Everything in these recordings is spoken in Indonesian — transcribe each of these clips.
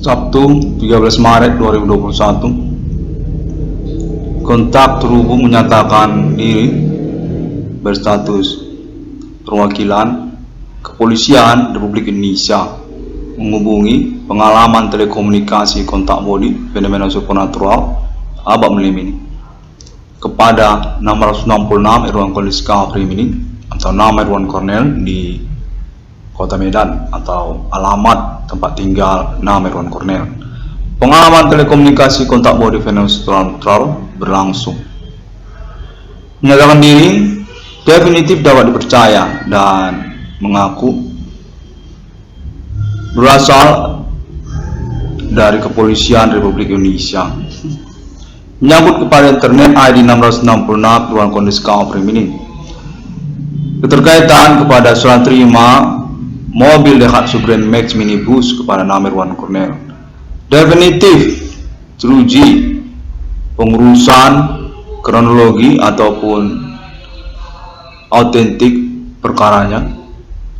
Sabtu 13 Maret 2021, kontak terhubung menyatakan diri berstatus perwakilan Kepolisian Republik Indonesia menghubungi pengalaman telekomunikasi kontak body fenomena supernatural Abak Melimini kepada 666 Irwan Koliska Primini atau nama Irwan Cornel di Kota Medan atau alamat tempat tinggal nama Irwan Cornel. Pengalaman telekomunikasi kontak body fenomena supernatural berlangsung. Menyatakan diri definitif dapat dipercaya dan mengaku berasal dari Kepolisian Republik Indonesia. Menyambut kepada internet ID 666 Irwan Koliska Primini. Keterkaitan kepada surat terima mobil Daihatsu Grand Max minibus kepada nama Irwan Cornel. Definitif teruji pengurusan kronologi ataupun autentik perkaranya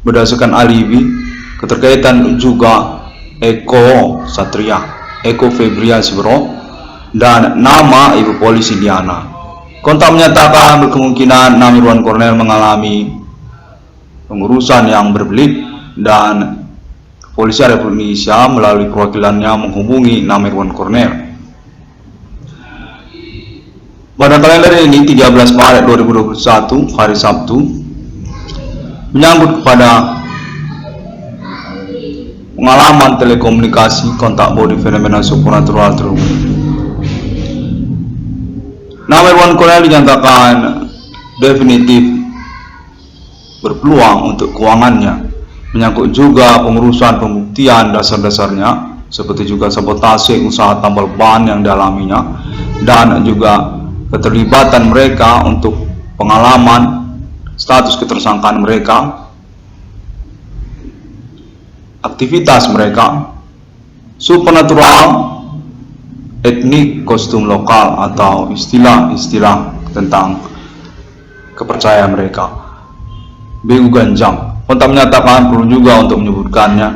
berdasarkan alibi. Keterkaitan juga Eko Satria, Eko Febria Sibro, dan nama Ibu Polisi Diana. Kontak menyatakan berkemungkinan nama Irwan Cornel mengalami pengurusan yang berbelit dan Kepolisian Republik Indonesia melalui perwakilannya menghubungi nama Irwan Cornel. Pada kalender ini 13 Maret 2021 hari Sabtu, menyambut kepada pengalaman telekomunikasi kontak body fenomena supernatural terhubung. Nama Irwan Cornel dinyatakan definitif berpeluang untuk keuangannya, menyangkut juga pengurusan pembuktian dasar-dasarnya seperti juga sabotase usaha tambal ban yang dialaminya dan juga keterlibatan mereka untuk pengalaman status ketersangkaan mereka, aktivitas mereka, supernatural, etnik, kostum lokal atau istilah-istilah tentang kepercayaan mereka. Begu ganjang. Kontak menyatakan perlu juga untuk menyebutkannya.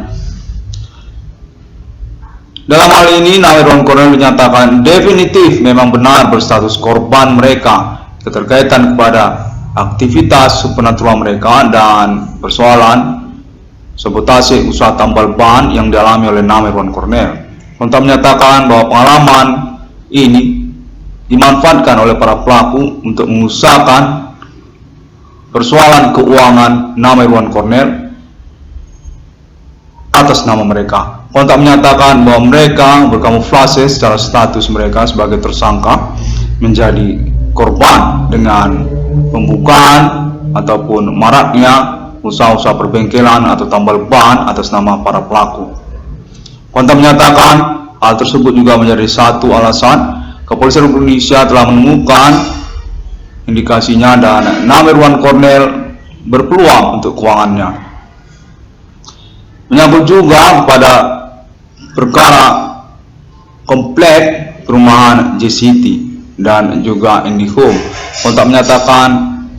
Dalam hal ini, nama Irwan Cornel dinyatakan definitif memang benar berstatus korban mereka, keterkaitan kepada aktivitas supernatural mereka dan persoalan sabotase usaha tambal ban yang dialami oleh nama Irwan Cornel. Kontak menyatakan bahwa pengalaman ini dimanfaatkan oleh para pelaku untuk mengusahakan persoalan keuangan nama Irwan Cornel atas nama mereka. Kontak menyatakan bahwa mereka berkamuflase secara status mereka sebagai tersangka menjadi korban dengan pembukaan ataupun maraknya usaha-usaha perbengkelan atau tambal ban atas nama para pelaku. Kontak menyatakan hal tersebut juga menjadi satu alasan Kepolisian Republik Indonesia telah menemukan indikasinya dan nama Irwan Cornel berpeluang untuk keuangannya. Menyambut juga kepada perkara komplek perumahan JCT dan juga IndiHome. Kontak menyatakan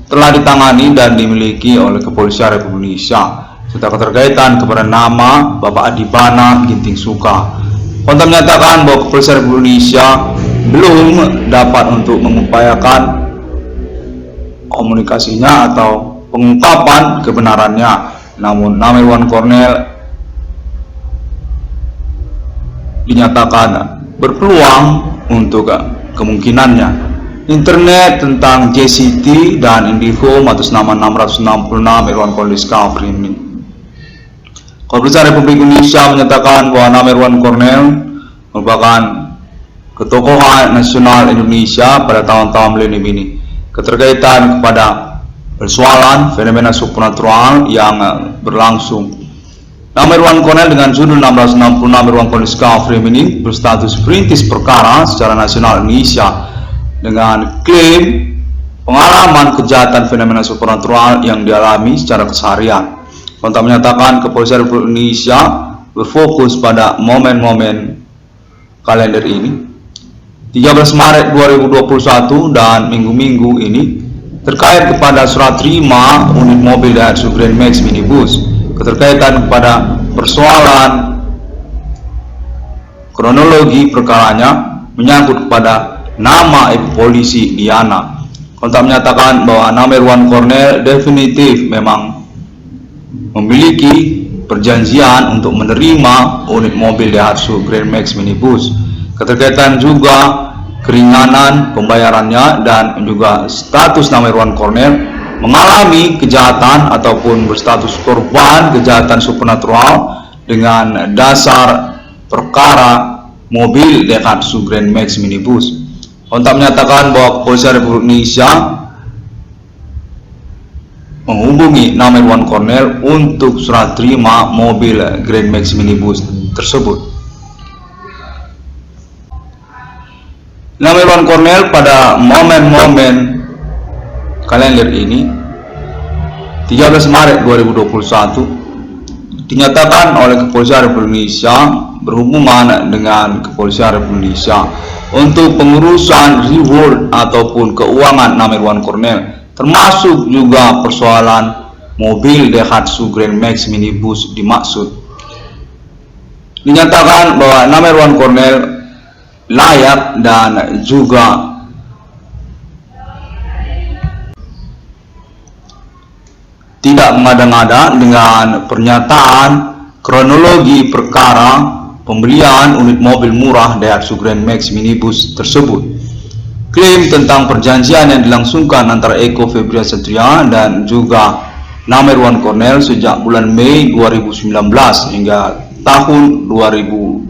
telah ditangani dan dimiliki oleh Kepolisian Republik Indonesia serta keterkaitan kepada nama Bapak Adibana Ginting Suka. Kontak menyatakan bahwa Kepolisian Republik Indonesia belum dapat untuk mengupayakan komunikasinya atau pengungkapan kebenarannya. Namun nama Irwan Cornel dinyatakan berpeluang untuk kemungkinannya. Internet tentang JCT dan IndiHome atas nama 666 Irwan Koliska Primini. Kepolisian Republik Indonesia menyatakan bahwa nama Irwan Cornel merupakan ketokohan nasional Indonesia pada tahun-tahun milenium ini. Keterkaitan kepada persoalan fenomena supernatural yang berlangsung. Nama Irwan Cornel dengan judul 666 Irwan Koliska Primini berstatus perintis perkara secara nasional Indonesia dengan klaim pengalaman kejahatan fenomena supernatural yang dialami secara keseharian. Kontak menyatakan Kepolisian Republik Indonesia berfokus pada momen-momen kalender ini 13 Maret 2021 dan minggu-minggu ini terkait kepada surat terima unit mobil Daihatsu Grand Max minibus, keterkaitan kepada persoalan kronologi perkaranya menyangkut kepada nama Ibu Polisi Diana. Kontak menyatakan bahwa nama Irwan Cornel definitif memang memiliki perjanjian untuk menerima unit mobil Daihatsu Grand Max minibus. Keterkaitan juga keringanan pembayarannya dan juga status nama Irwan Cornel mengalami kejahatan ataupun berstatus korban kejahatan supernatural dengan dasar perkara mobil Daihatsu Grand Max minibus. Kontak menyatakan bahwa Kepolisian Republik Indonesia menghubungi nama Irwan Cornel untuk serah terima mobil Grand Max minibus tersebut. Nama Irwan Cornel pada momen-momen kalender ini 13 Maret 2021 dinyatakan oleh Kepolisian Republik Indonesia berhubungan dengan Kepolisian Republik Indonesia untuk pengurusan reward ataupun keuangan nama Irwan Cornel, termasuk juga persoalan mobil Daihatsu Grand Max minibus dimaksud. Dinyatakan bahwa nama Irwan Cornel layak dan juga tidak mengada-ngada dengan pernyataan kronologi perkara pembelian unit mobil murah Daihatsu Grand Max minibus tersebut. Klaim tentang perjanjian yang dilangsungkan antara Eko Febrian Satria dan juga nama Irwan Cornel sejak bulan Mei 2019 hingga tahun 2020.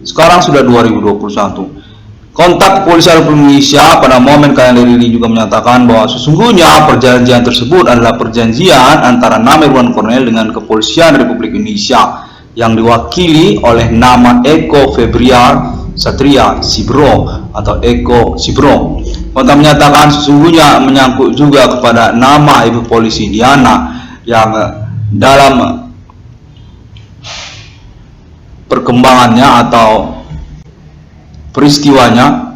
Sekarang sudah 2021. Kontak Kepolisian Republik Indonesia pada momen kalender ini juga menyatakan bahwa sesungguhnya perjanjian tersebut adalah perjanjian antara nama Irwan Cornel dengan Kepolisian Republik Indonesia yang diwakili oleh nama Eko Febrian Satria Sibro atau Eko Sibro. Kontak menyatakan sesungguhnya menyangkut juga kepada nama Ibu Polisi Diana yang dalam perkembangannya atau peristiwanya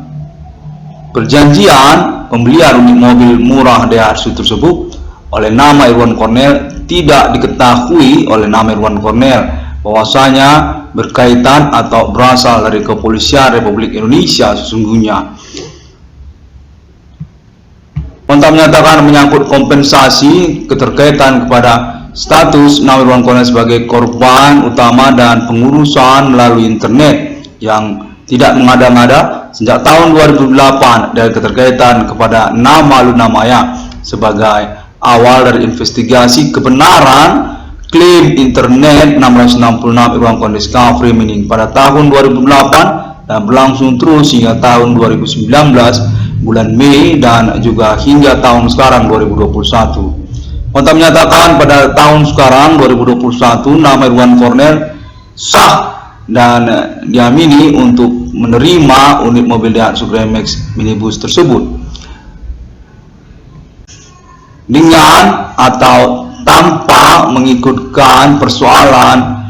perjanjian pembelian unit mobil murah Daihatsu tersebut oleh nama Irwan Cornel tidak diketahui oleh nama Irwan Cornel bahwasanya berkaitan atau berasal dari Kepolisian Republik Indonesia sesungguhnya. Kontak menyatakan menyangkut kompensasi keterkaitan kepada status nama Irwan Cornel sebagai korban utama dan pengurusan melalui internet yang tidak mengada-ngada sejak tahun 2008 dan keterkaitan kepada nama Luna Maya sebagai awal dari investigasi kebenaran klaim internet 666 Irwan Cornel Discovery Mining pada tahun 2008 dan berlangsung terus hingga tahun 2019 bulan Mei dan juga hingga tahun sekarang 2021. Kontak menyatakan pada tahun sekarang 2021 nama Irwan Cornel sah dan diamini untuk menerima unit mobil Daihatsu Grand Max minibus tersebut dengan atau tanpa mengikutkan persoalan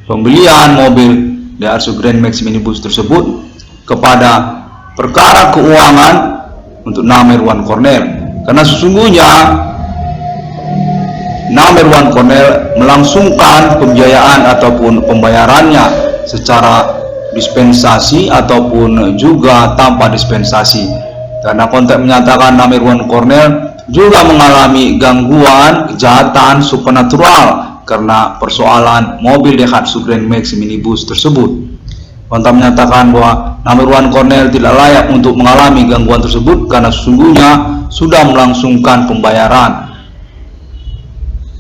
pembelian mobil Daihatsu Grand Max minibus tersebut kepada perkara keuangan untuk nama Irwan Cornel, karena sesungguhnya nama Irwan Cornel melangsungkan pembiayaan ataupun pembayarannya secara dispensasi ataupun juga tanpa dispensasi, karena kontak menyatakan nama Irwan Cornel juga mengalami gangguan kejahatan supernatural karena persoalan mobil Daihatsu Grand Max minibus tersebut. Kontak menyatakan bahwa nama Irwan Cornel tidak layak untuk mengalami gangguan tersebut karena sesungguhnya sudah melangsungkan pembayaran.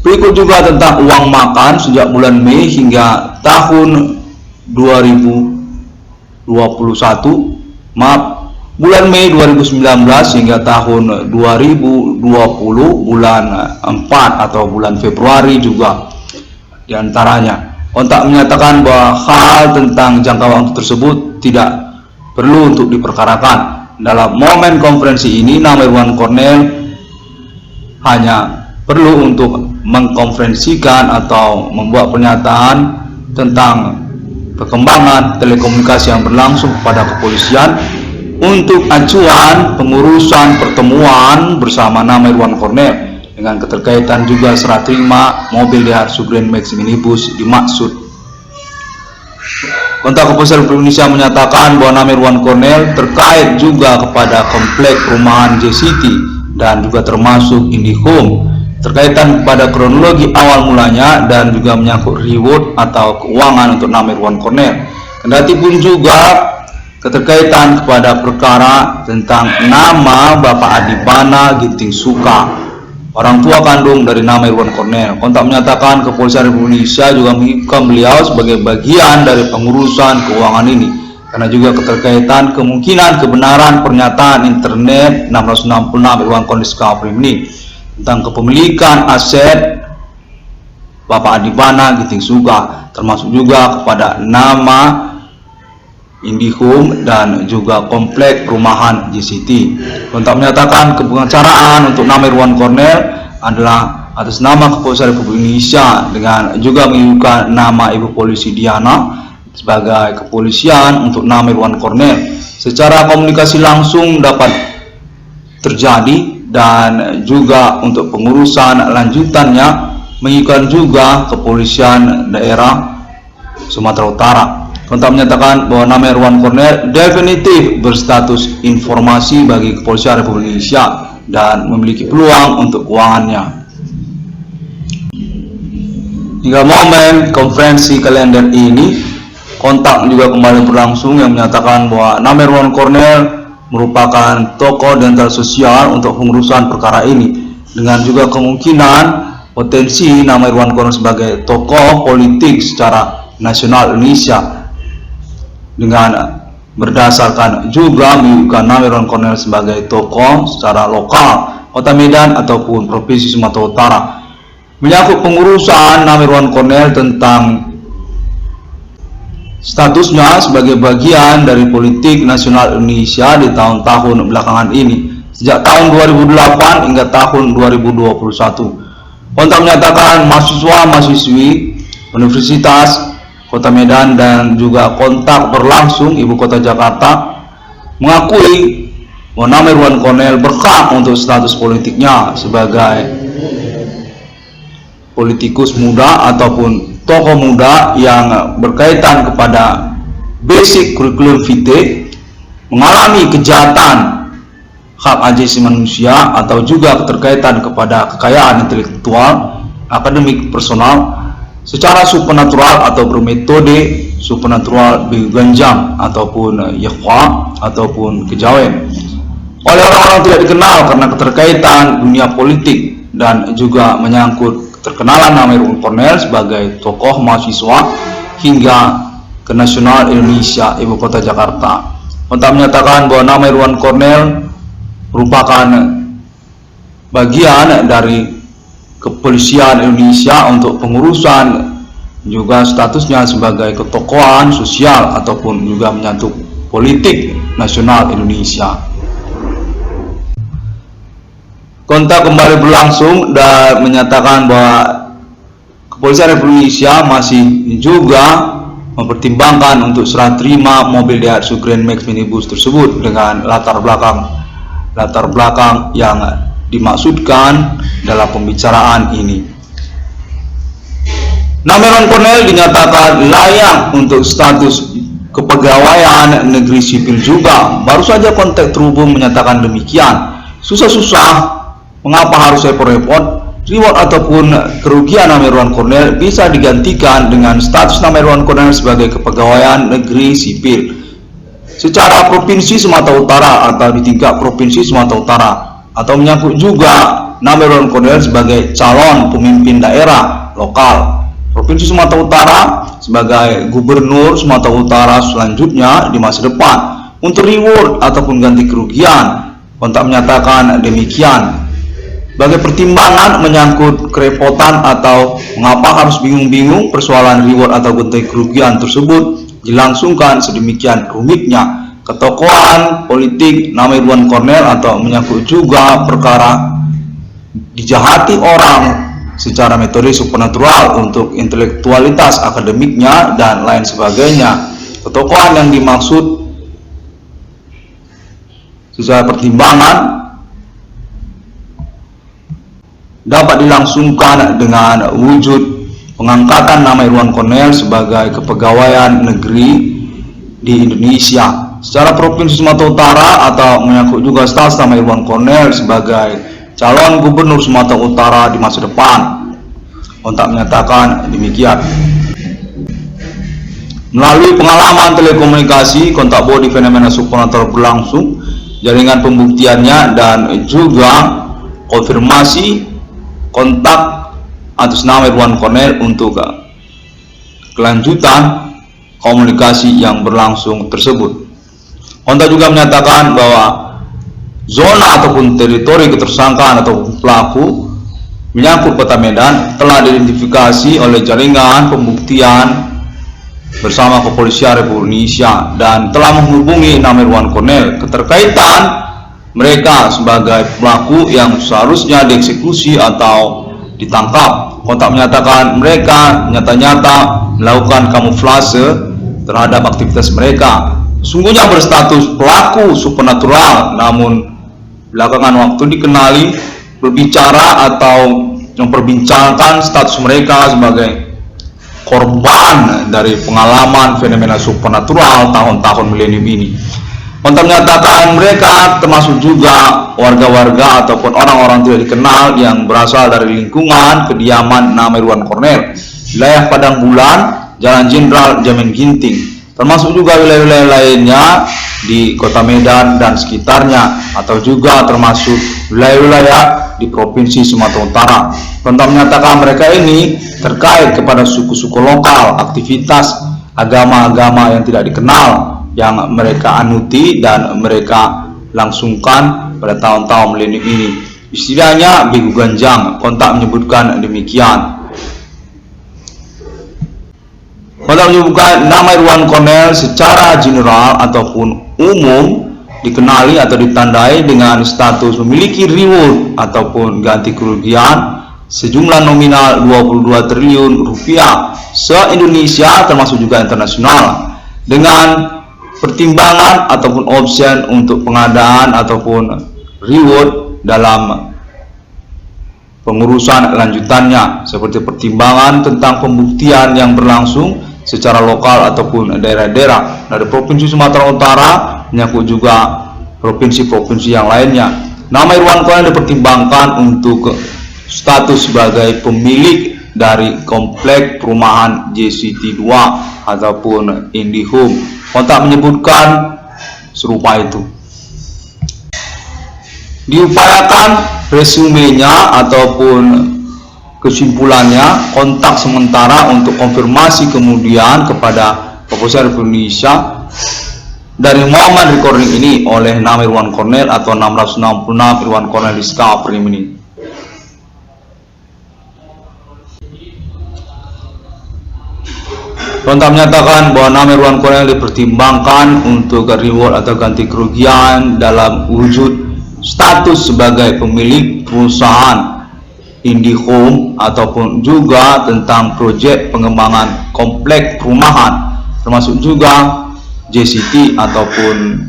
Berikut juga tentang uang makan sejak bulan Mei hingga tahun 2021, bulan Mei 2019 hingga tahun 2020 bulan 4 atau bulan Februari juga diantaranya. Kontak menyatakan bahwa hal tentang jangka waktu tersebut tidak perlu untuk diperkarakan. Dalam momen konferensi ini nama Irwan Cornel hanya perlu untuk mengkonferensikan atau membuat pernyataan tentang perkembangan telekomunikasi yang berlangsung kepada kepolisian untuk acuan pengurusan pertemuan bersama nama Irwan Cornel dengan keterkaitan juga serah terima mobil Daihatsu Grand Max minibus dimaksud. Kontak Kepolisian Republik Indonesia menyatakan bahwa nama Irwan Cornel terkait juga kepada komplek perumahan JCT dan juga termasuk IndiHome, terkaitan kepada kronologi awal mulanya dan juga menyangkut reward atau keuangan untuk nama Irwan Cornel. Kendati pun juga keterkaitan kepada perkara tentang nama Bapak Adibana Ginting Suka, orang tua kandung dari nama Irwan Cornel. Kontak menyatakan Kepolisian Republik Indonesia juga mengingatkan beliau sebagai bagian dari pengurusan keuangan ini, karena juga keterkaitan kemungkinan kebenaran pernyataan internet 666 Irwan Cornel ini tentang kepemilikan aset Bapak Adibana Ginting Suka, termasuk juga kepada nama IndiHome dan juga komplek perumahan JCT. Kontak menyatakan kepengacaraan untuk nama Irwan Cornel adalah atas nama Kepolisian Republik Indonesia dengan juga menyebutkan nama Ibu Polisi Diana sebagai kepolisian untuk nama Irwan Cornel. Secara komunikasi langsung dapat terjadi dan juga untuk pengurusan lanjutannya menginginkan juga Kepolisian Daerah Sumatera Utara. Kontak menyatakan bahwa nama Irwan Cornel definitif berstatus informasi bagi Kepolisian Republik Indonesia dan memiliki peluang untuk keuangannya. Hingga momen konferensi kalender ini, kontak juga kembali berlangsung yang menyatakan bahwa nama Irwan Cornel merupakan tokoh dental sosial untuk pengurusan perkara ini, dengan juga kemungkinan potensi nama Irwan Cornel sebagai tokoh politik secara nasional Indonesia, dengan berdasarkan juga menyebutkan nama Irwan Cornel sebagai tokoh secara lokal Kota Medan ataupun Provinsi Sumatera Utara. Menyangkut pengurusan nama Irwan Cornel tentang statusnya sebagai bagian dari politik nasional Indonesia di tahun-tahun belakangan ini, sejak tahun 2008 hingga tahun 2021. Kontak menyatakan mahasiswa-mahasiswi Universitas Kota Medan dan juga kontak berlangsung Ibu Kota Jakarta mengakui bahwa nama Irwan Cornel berhak untuk status politiknya sebagai politikus muda ataupun tokoh muda yang berkaitan kepada basic curriculum vitae, mengalami kejahatan hak asasi manusia atau juga keterkaitan kepada kekayaan intelektual, akademik, personal secara supernatural atau bermetode supernatural beganjam ataupun yakhwa ataupun kejawen oleh orang-orang tidak dikenal karena keterkaitan dunia politik, dan juga menyangkut keterkenalan nama Irwan Cornel sebagai tokoh mahasiswa hingga ke nasional Indonesia Ibu Kota Jakarta. Kontak menyatakan bahwa nama Irwan Cornel merupakan bagian dari Kepolisian Indonesia untuk pengurusan juga statusnya sebagai ketokohan sosial ataupun juga menyangkut politik nasional Indonesia. Kontak kembali berlangsung dan menyatakan bahwa Kepolisian Republik Indonesia masih juga mempertimbangkan untuk serah terima mobil Daihatsu Grand Max minibus tersebut dengan latar belakang yang dimaksudkan dalam pembicaraan ini. Nama Irwan Cornel dinyatakan layak untuk status kepegawaian negeri sipil juga. Baru saja kontak terhubung menyatakan demikian. Susah-susah, mengapa harus repot-repot? Reward ataupun kerugian nama Irwan Cornel bisa digantikan dengan status nama Irwan Cornel sebagai kepegawaian negeri sipil secara Provinsi Sumatera Utara atau di tingkat Provinsi Sumatera Utara, atau menyangkut juga nama Irwan Cornel sebagai calon pemimpin daerah lokal Provinsi Sumatera Utara sebagai Gubernur Sumatera Utara selanjutnya di masa depan untuk reward ataupun ganti kerugian. Kontak menyatakan demikian. Sebagai pertimbangan menyangkut kerepotan atau mengapa harus bingung-bingung persoalan reward atau ganti kerugian tersebut dilangsungkan sedemikian rumitnya ketokohan politik nama Irwan Cornel, atau menyangkut juga perkara dijahati orang secara metode supernatural untuk intelektualitas akademiknya dan lain sebagainya. Ketokohan yang dimaksud secara pertimbangan dapat dilangsungkan dengan wujud pengangkatan nama Irwan Cornel sebagai kepegawaian negeri di Indonesia. Secara Provinsi Sumatera Utara atau menyangkut juga status nama Irwan Cornel sebagai calon gubernur Sumatera Utara di masa depan. Kontak menyatakan demikian. Melalui pengalaman telekomunikasi, kontak body fenomena supernatural berlangsung, jaringan pembuktiannya dan juga konfirmasi kontak atas nama Irwan Cornel untuk kelanjutan komunikasi yang berlangsung tersebut. Kontak juga menyatakan bahwa zona ataupun teritori ketersangkaan atau pelaku menyangkut Kota Medan telah diidentifikasi oleh jaringan pembuktian bersama Kepolisian Republik Indonesia dan telah menghubungi nama Irwan Cornel. Keterkaitan mereka sebagai pelaku yang seharusnya dieksekusi atau ditangkap. Kontak menyatakan mereka nyata-nyata melakukan kamuflase terhadap aktivitas mereka. Sungguhnya berstatus pelaku supernatural, namun belakangan waktu dikenali berbicara atau memperbincangkan status mereka sebagai korban dari pengalaman fenomena supernatural tahun-tahun milenium ini. Kontak menyatakan mereka termasuk juga warga-warga ataupun orang-orang tidak dikenal yang berasal dari lingkungan kediaman nama Irwan Cornel, wilayah Padang Bulan, Jalan Jenderal Jamin Ginting, termasuk juga wilayah-wilayah lainnya di Kota Medan dan sekitarnya, atau juga termasuk wilayah-wilayah di Provinsi Sumatera Utara. Kontak menyatakan mereka ini terkait kepada suku-suku lokal, aktivitas agama-agama yang tidak dikenal yang mereka anuti dan mereka langsungkan pada tahun-tahun milenium ini. Istilahnya begu ganjang. Kontak menyebutkan demikian. Kontak menyebutkan nama Irwan Cornel secara general ataupun umum dikenali atau ditandai dengan status memiliki reward ataupun ganti kerugian sejumlah nominal 22 triliun rupiah se-Indonesia termasuk juga internasional, dengan pertimbangan ataupun option untuk pengadaan ataupun reward dalam pengurusan lanjutannya, seperti pertimbangan tentang pembuktian yang berlangsung secara lokal ataupun daerah-daerah dari Provinsi Sumatera Utara menyangkut juga provinsi-provinsi yang lainnya. Nama Irwan Cornel dipertimbangkan untuk status sebagai pemilik dari komplek perumahan JCT 2 ataupun IndiHome. Kontak menyebutkan serupa itu. Diupayakan resumenya ataupun kesimpulannya, kontak sementara untuk konfirmasi kemudian kepada Kepolisian Republik Indonesia dari momen recording ini oleh nama Irwan Cornel atau 666 Irwan Cornel Discovery ini. Kontak menyatakan bahwa nama Irwan Cornel dipertimbangkan untuk reward atau ganti kerugian dalam wujud status sebagai pemilik perusahaan IndiHome ataupun juga tentang proyek pengembangan komplek perumahan termasuk juga JCT ataupun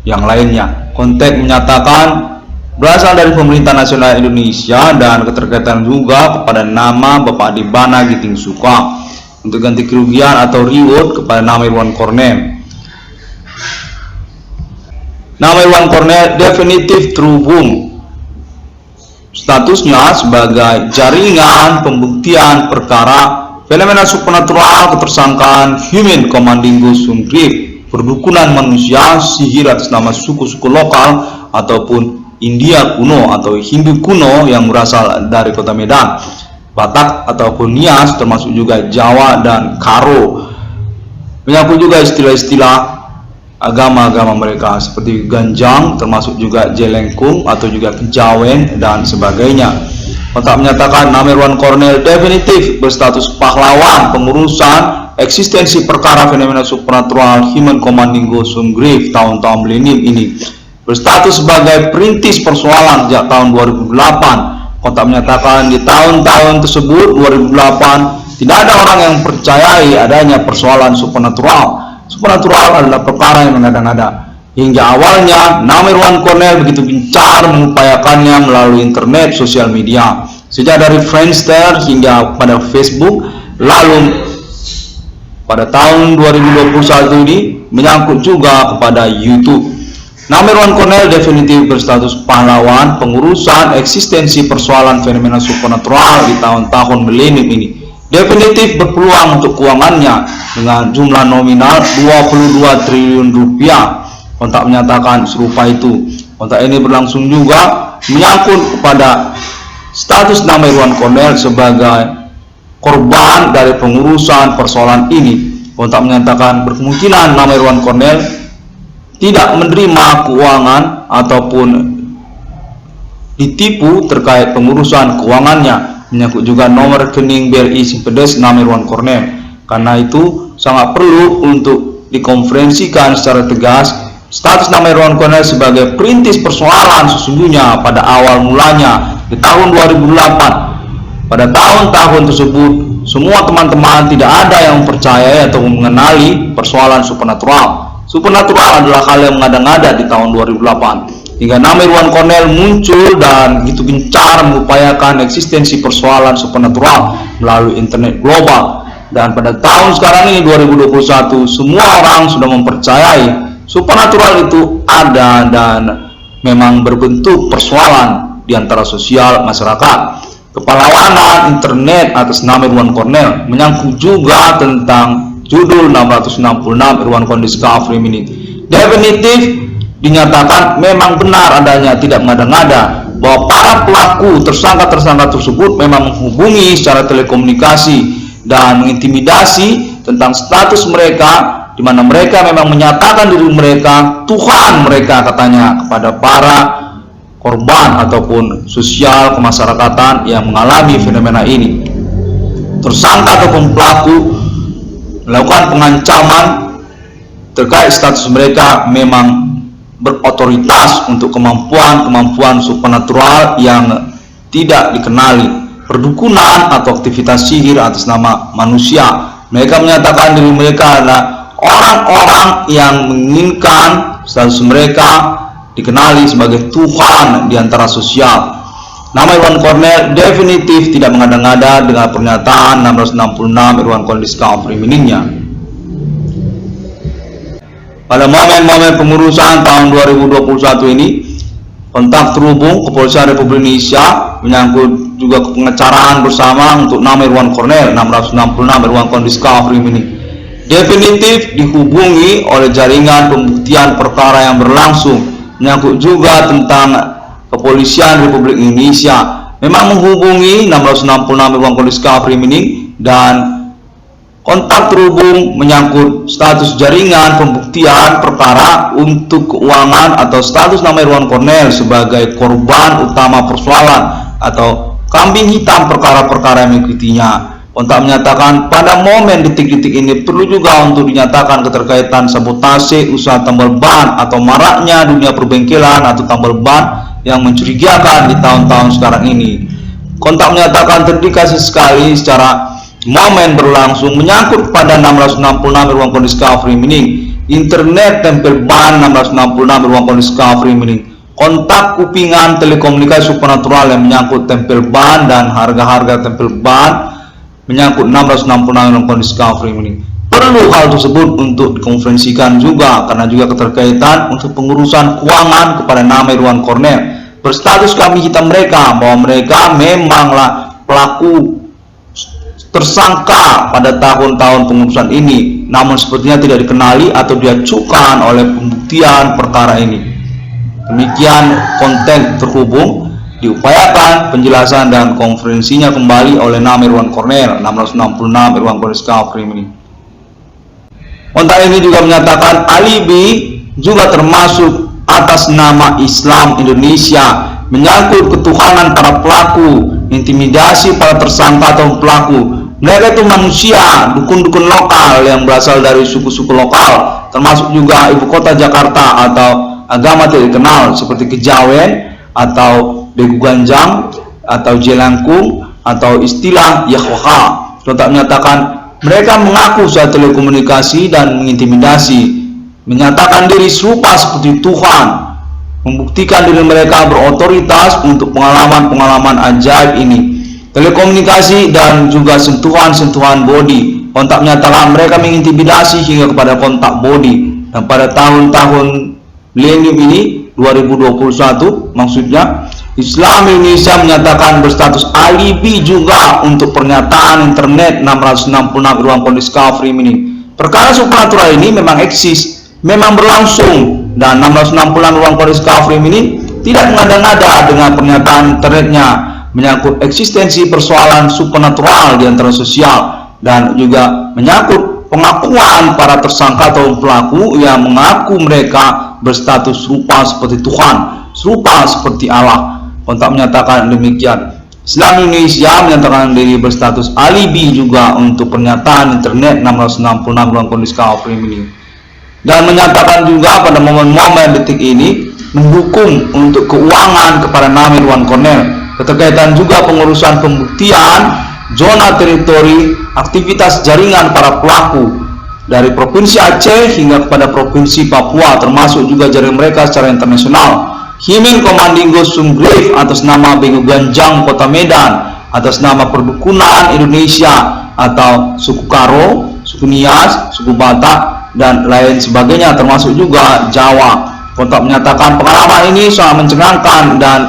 yang lainnya. Kontak menyatakan berasal dari pemerintah nasional Indonesia dan keterkaitan juga kepada nama Bapak Adibana Giting Suka untuk ganti kerugian atau reward kepada nama Irwan Cornel. Nama Irwan Cornel definitif terhubung statusnya sebagai jaringan pembuktian perkara fenomena supernatural ketersangkaan Human Commanding Ghost Grief, perdukunan manusia, sihir atas nama suku-suku lokal ataupun India kuno atau Hindu kuno yang berasal dari Kota Medan, Batak ataupun Nias, termasuk juga Jawa dan Karo. Menyangkut juga istilah-istilah agama-agama mereka seperti ganjang, termasuk juga jelengkung atau juga kejawen dan sebagainya. Kontak menyatakan nama Irwan Cornel definitif berstatus pahlawan pengurusan eksistensi perkara fenomena supernatural Human Commanding Ghost Grief tahun-tahun milenium ini, berstatus sebagai perintis persoalan sejak tahun 2008. Kontak menyatakan di tahun-tahun tersebut 2008 tidak ada orang yang percayai adanya persoalan supernatural. Supernatural adalah perkara yang mengada-ngada. Hingga awalnya nama Irwan Cornel begitu gencar mengupayakannya melalui internet, sosial media, sejak dari Friendster hingga pada Facebook, lalu pada tahun 2021 ini menyangkut juga kepada YouTube. Nama Irwan Cornel definitif berstatus pahlawan pengurusan eksistensi persoalan fenomena supernatural di tahun-tahun milenium ini. Definitif berpeluang untuk keuangannya dengan jumlah nominal 22 triliun rupiah. Kontak menyatakan serupa itu. Kontak ini berlangsung juga menyangkut kepada status nama Irwan Cornel sebagai korban dari pengurusan persoalan ini. Kontak menyatakan berkemungkinan nama Irwan Cornel tidak menerima keuangan ataupun ditipu terkait pengurusan keuangannya. Menyangkut juga nomor rekening BRI Simpedes nama Irwan Cornel. Karena itu sangat perlu untuk dikonferensikan secara tegas status nama Irwan Cornel sebagai perintis persoalan sesungguhnya pada awal mulanya di tahun 2008. Pada tahun-tahun tersebut, semua teman-teman tidak ada yang mempercayai atau mengenali persoalan supernatural. Supernatural adalah hal yang mengada-ngada di tahun 2008. Hingga nama Irwan Cornel muncul dan begitu gencar mengupayakan eksistensi persoalan supernatural melalui internet global. Dan pada tahun sekarang ini 2021, semua orang sudah mempercayai supernatural itu ada dan memang berbentuk persoalan di antara sosial masyarakat. Kepahlawanan internet atas nama Irwan Cornel menyangkut juga tentang judul 666 Irwan Cornel Discovery Minute. Definitif dinyatakan memang benar adanya, tidak mengada-ngada, bahwa para pelaku tersangka-tersangka tersebut memang menghubungi secara telekomunikasi dan mengintimidasi tentang status mereka, di mana mereka memang menyatakan diri mereka Tuhan mereka katanya kepada para korban ataupun sosial kemasyarakatan yang mengalami fenomena ini. Tersangka ataupun pelaku melakukan pengancaman terkait status mereka memang berotoritas untuk kemampuan supernatural yang tidak dikenali, perdukunan atau aktivitas sihir atas nama manusia. Mereka menyatakan diri mereka adalah orang-orang yang menginginkan status mereka dikenali sebagai Tuhan di antara sosial. Nama Irwan Cornel definitif tidak mengada-ngada dengan pernyataan 666 Irwan Cornel Discovery Minute-nya. Pada momen-momen pengurusan tahun 2021 ini, kontak terhubung Kepolisian Republik Indonesia menyangkut juga pengecaraan bersama untuk nama Irwan Cornel 666 Irwan Cornel Discovery Minute. Definitif dihubungi oleh jaringan pembuktian perkara yang berlangsung. Menyangkut juga tentang Kepolisian Republik Indonesia memang menghubungi 666 Irwan Cornel Discovery Minute dan kontak terhubung menyangkut status jaringan pembuktian perkara untuk keuangan atau status nama Irwan Cornel sebagai korban utama persoalan atau kambing hitam perkara-perkara yang mengikutinya. Kontak menyatakan pada momen detik-detik ini perlu juga untuk dinyatakan keterkaitan sabotase usaha tambal ban atau maraknya dunia perbengkelan atau tambal ban yang mencurigakan di tahun-tahun sekarang ini. Kontak menyatakan terindikasi sekali secara momen berlangsung menyangkut pada 666 Irwan Cornel Discovery Minute, internet tempel ban 666 Irwan Cornel Discovery Minute, kontak kupingan telekomunikasi supernatural yang menyangkut tempel ban dan harga-harga tempel ban menyangkut 666 Irwan Cornel Discovery Minute. Perlu hal tersebut untuk dikonferensikan juga karena juga keterkaitan untuk pengurusan keuangan kepada nama Irwan Cornel. Berstatus kami hitam mereka bahwa mereka memanglah pelaku tersangka pada tahun-tahun pengurusan ini, namun sepertinya tidak dikenali atau diacukan oleh pembuktian perkara ini. Demikian konten terhubung diupayakan penjelasan dan konferensinya kembali oleh nama Irwan Cornel 666 Irwan Cornel Discovery Minute. Kontak ini juga menyatakan alibi juga termasuk atas nama Islam Indonesia menyangkut ketuhanan para pelaku, intimidasi para tersangka atau pelaku. Mereka itu manusia, dukun-dukun lokal yang berasal dari suku-suku lokal, termasuk juga ibu kota Jakarta atau agama tidak dikenal seperti Kejawen atau Begu Ganjang atau Jelangkung atau istilah Yahweh. Kontak menyatakan mereka mengaku saat telekomunikasi dan mengintimidasi, menyatakan diri serupa seperti Tuhan, membuktikan diri mereka berotoritas untuk pengalaman-pengalaman ajaib ini, telekomunikasi dan juga sentuhan-sentuhan body kontak menyatakan mereka mengintimidasi hingga kepada kontak body. Dan pada tahun-tahun milenium ini 2021 maksudnya, Islam Indonesia menyatakan berstatus alibi juga untuk pernyataan internet 666 Irwan Discovery ini. Perkara supranatural ini memang eksis, memang berlangsung, dan 666 Irwan Discovery ini tidak mengada-ngada dengan pernyataan internetnya menyangkut eksistensi persoalan supernatural di antara sosial, dan juga menyangkut pengakuan para tersangka atau pelaku yang mengaku mereka berstatus serupa seperti Tuhan, serupa seperti Allah. Kontak menyatakan demikian. Islam Indonesia menyatakan diri berstatus alibi juga untuk pernyataan internet 666 Irwan Discovery ini, dan menyatakan juga pada momen-momen detik ini mendukung untuk keuangan kepada nama Irwan Cornell, keterkaitan juga pengurusan pembuktian zona teritori aktivitas jaringan para pelaku dari Provinsi Aceh hingga kepada Provinsi Papua, termasuk juga jaringan mereka secara internasional. Himin Komandingo Sumgrave atas nama Bego Ganjang Kota Medan, atas nama Perdukunan Indonesia atau suku Karo, suku Nias, suku Batak, dan lain sebagainya, termasuk juga Jawa. Kontak menyatakan pengalaman ini sangat mencengangkan dan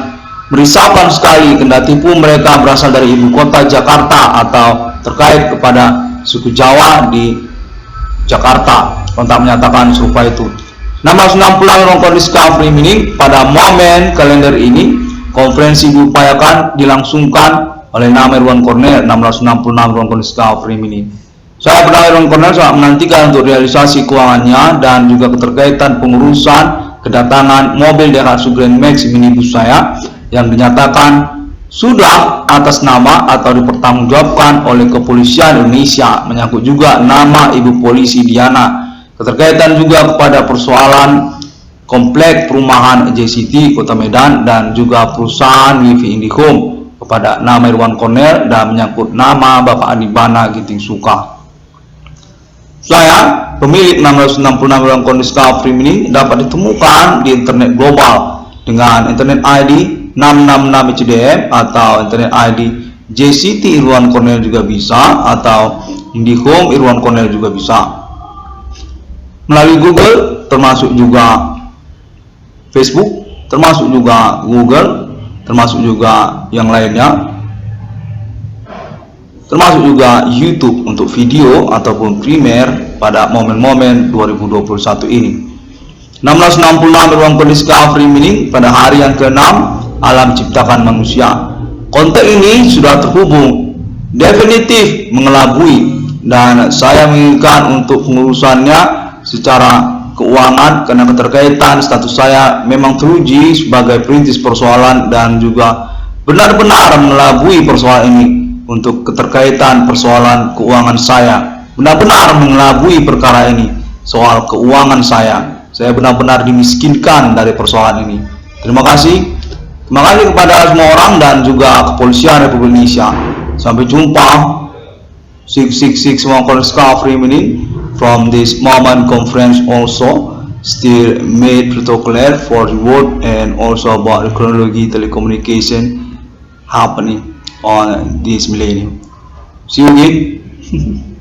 merisaukan sekali, kendati pun mereka berasal dari ibu kota Jakarta atau terkait kepada suku Jawa di Jakarta. Kontak menyatakan serupa itu. 666 Irwan Discovery ini pada momen kalender ini konferensi diupayakan dilangsungkan oleh nama Irwan Cornell 666 Irwan Discovery ini. Saya benar Irwan Cornell sangat menantikan untuk realisasi keuangannya dan juga keterkaitan pengurusan kedatangan mobil Daihatsu Grand Max minibus saya yang dinyatakan sudah atas nama atau dipertanggungjawabkan oleh kepolisian Indonesia, menyangkut juga nama Ibu Polisi Diana, keterkaitan juga kepada persoalan komplek perumahan JCT Kota Medan dan juga perusahaan Wifi Indihome kepada nama Irwan Cornell dan menyangkut nama Bapak Adibana Giting Suka. Saya, pemilik 666 Irwan Discovery ini dapat ditemukan di internet global dengan internet ID 666 ICDM atau internet ID JCT Irwan Cornell juga bisa, atau Indihome Irwan Cornell juga bisa. Melalui Google, termasuk juga Facebook, termasuk juga Google, termasuk juga yang lainnya, termasuk juga YouTube untuk video ataupun Premiere pada momen-momen 2021 ini. 666 Irwan Discovery ini pada hari yang ke-6 alam ciptakan manusia. Konten ini sudah terhubung, definitif mengelabui, dan saya menginginkan untuk pengurusannya secara keuangan karena keterkaitan status saya memang teruji sebagai perintis persoalan dan juga benar-benar mengelabui persoalan ini. Untuk keterkaitan persoalan keuangan saya benar-benar mengelabui perkara ini, soal keuangan saya benar-benar dimiskinkan dari persoalan ini. Terima kasih kepada semua orang dan juga kepolisian Republik Indonesia. Sampai jumpa. 666 Discovery ini from this moment conference also still made protocolar for the world and also about the chronology telecommunication happening on this millennium. See you again.